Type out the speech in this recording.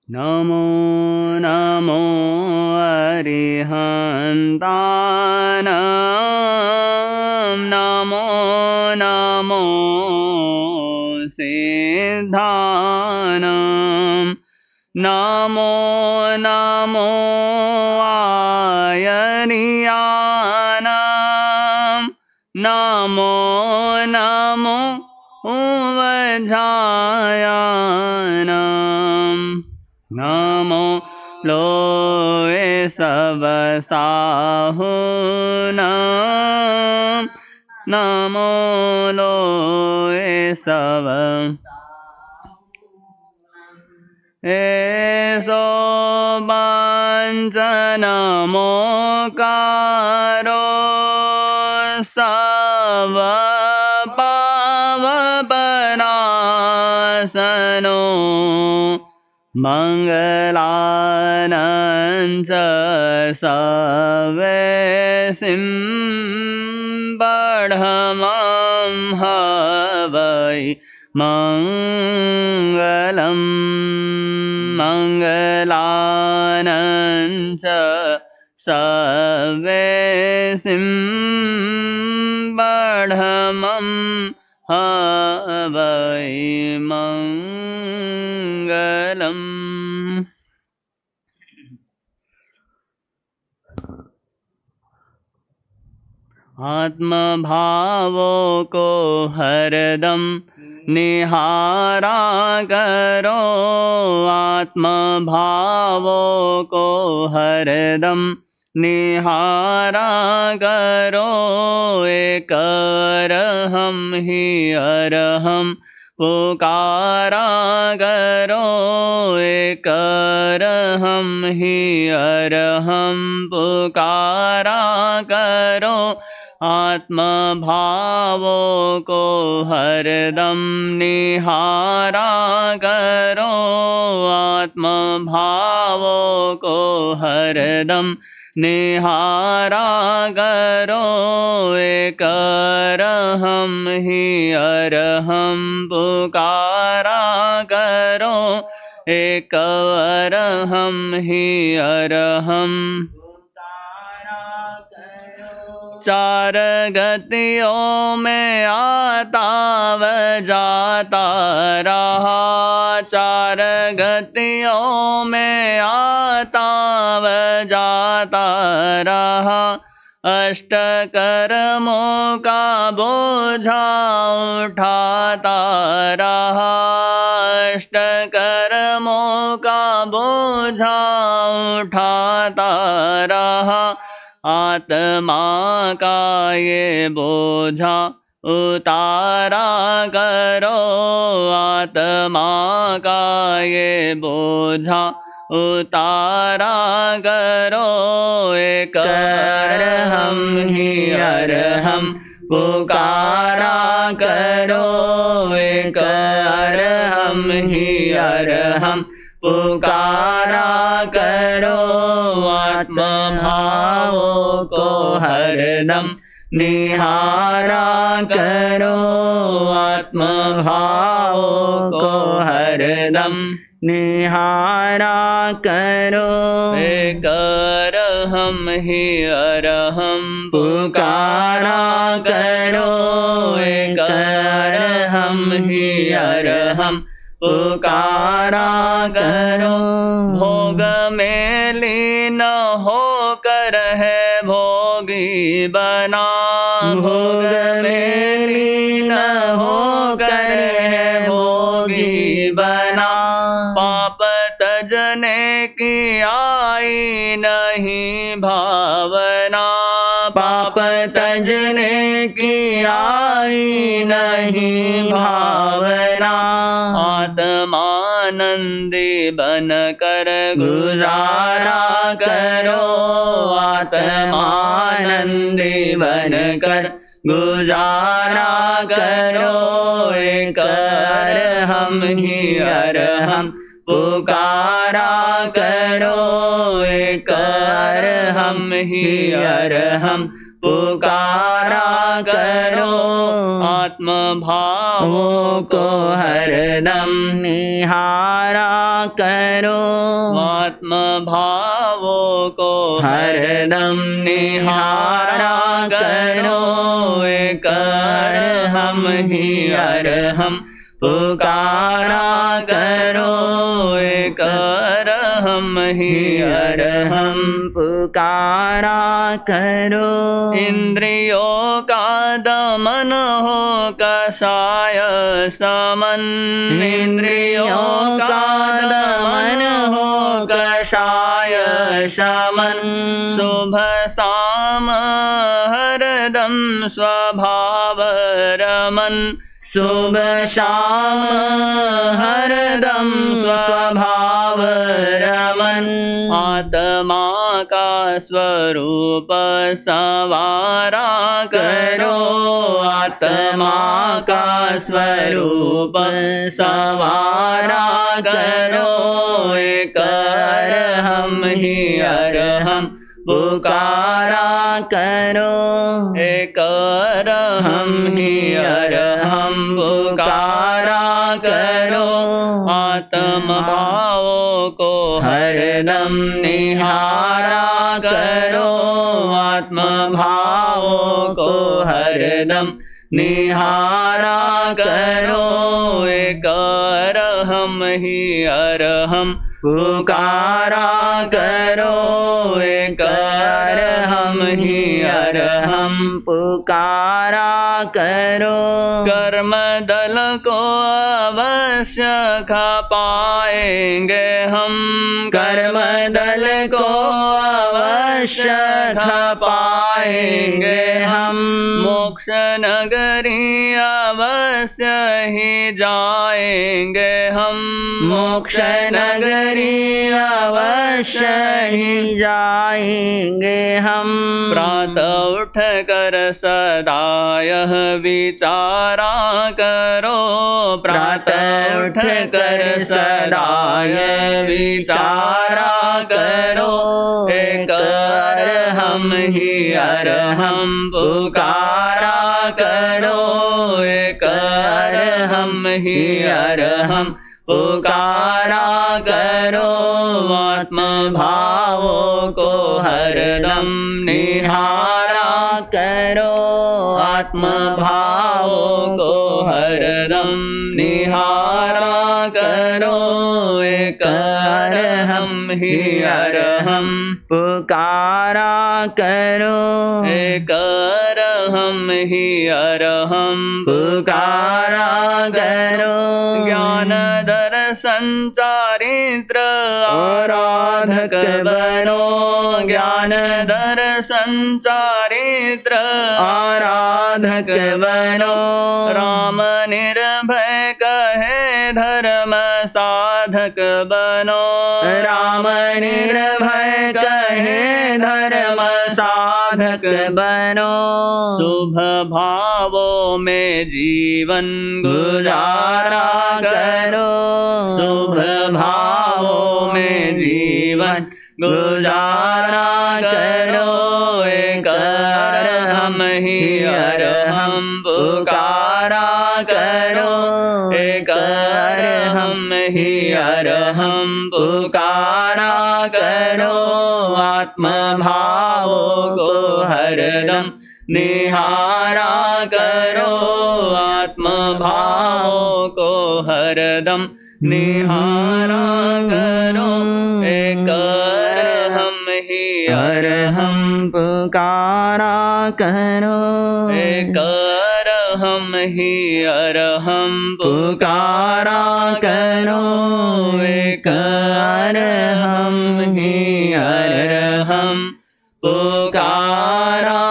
नमो नमो अरिहन्तानां नमो नमो सिद्धानां नमो नमो आयर्यानां नमो नमो वज्रायानां नमो लोए सब साहुनां नमो लोए सब एसो वञ्चनमोकारो सब पावपनाशनो मङ्गलानञ्च सवेसिं बढ़मं हवै मङ्गलं मङ्गलानञ्च सवेसिं बढ़मं हवै मङ्गलम्। आत्मभावो को हरदम निहारा करो आत्मभावो को हरदम निहारा करो एक अरहम ही अरहम पुकारा करो एक अरहम ही अरहम पुकारा करो आत्मभावो को हरदम निहारा करो आत्मभावो को हरदम निहारा करो एक अरहम ही अरहम पुकारा करो एक अरहम ही अरहम चार गतियों में आता व जाता रहा चार गतियों में आता व जाता रहा अष्ट कर्मों का बोझा उठाता रहा अष्ट कर्मों का बोझा उठाता रहा आत्मा का ये बोझा उतारा करो आत्मा का ये बोझा उतारा करो एक अरहम ही अरहम पुकारा करो एक अरहम ही अरहम पुकारा करो आत्मभावों को हरदम निहारा करो आत्मभावों को हरदम निहारा करो एक अरहम ही अरहम पुकारा करो एक अरहम ही अरहम पुकारा करो भोग में लीन होकर है भोगी बना भोग में लीन होकर है भोगी बना पाप तजने की आई नहीं भावना पाप तजने की आई नहीं भावना आत्मानंदी बन कर गुजारा करो आत्मानंदी बन कर गुजारा करो एक अरहम ही अरहम पुकारा करो एक अरहम ही अरहम पुकारा करो। आत्म भावों को हरदम निहारा करो। आत्म भावों को हरदम निहारा करो। एक हम ही अरहम पुकारा करो। एक हम ही अरहम पुकारा करो। इंद्रियों का दमन हो कषाय समन। इंद्रियों का दमन हो कषाय समन। शुभ शाम हरदम स्वभाव रमन। शुभ शाम हरदम स्वभाव रमन। आत्मा का स्वरूप संवारा करो। आत्मा का स्वरूप संवारा करो। एक अरहम ही अरहम पुकारा करो। एक अरहम ही अरहम पुकारा करो। आत्म भावों को हरदम निहारा करो। आत्म भावों को हरदम निहारा करो। एक अरहम ही अरहम पुकारा करो। एक अरहम ही अरहम पुकारा करो। कर्म दल को अवश्य खा पाएंगे हम। कर्म दल को अवश्य खा पाएंगे हम। मोक्ष नगरी अवश्य ही जाएंगे हम। मोक्ष नगरी अवश्य ही जाएंगे हम। प्रातः उठ कर सदा यह विचारा करो। प्रातः उठ कर सदा यह विचारा करो। एक अरहम ही अरहम पुकारा करो। एक अरहम ही अरहम पुकारा करो। आत्म भावों को हरदम निहारा करो। आत्म भावों को हरदम निहारा करो। एक अरहम ही अरहम पुकारा करो। एक अरहम ही अरहम पुकारा करो। ज्ञान दर्शन चारित्र आराधक बनो। ज्ञान दर्शन चारित्र आराधक बनो। राम निर्भय कहे धर्म साधक बनो। राम निर्भय कहे धर्म साधक बनो। शुभ भावों में जीवन गुजारा करो। शुभ भावों में जीवन गुजारा करो। एक अरहम ही अरहम पुकारा करो। एक अरहम ही अरहम पुकारा करो। आत्म भावों को हरदम निहारा करो। आत्म भावों को हरदम निहारा करो। एक अरहम ही अरहम पुकारा करो। एक अरहम ही अरहम पुकारा करो। एक अरहम ही अरहम पुकारा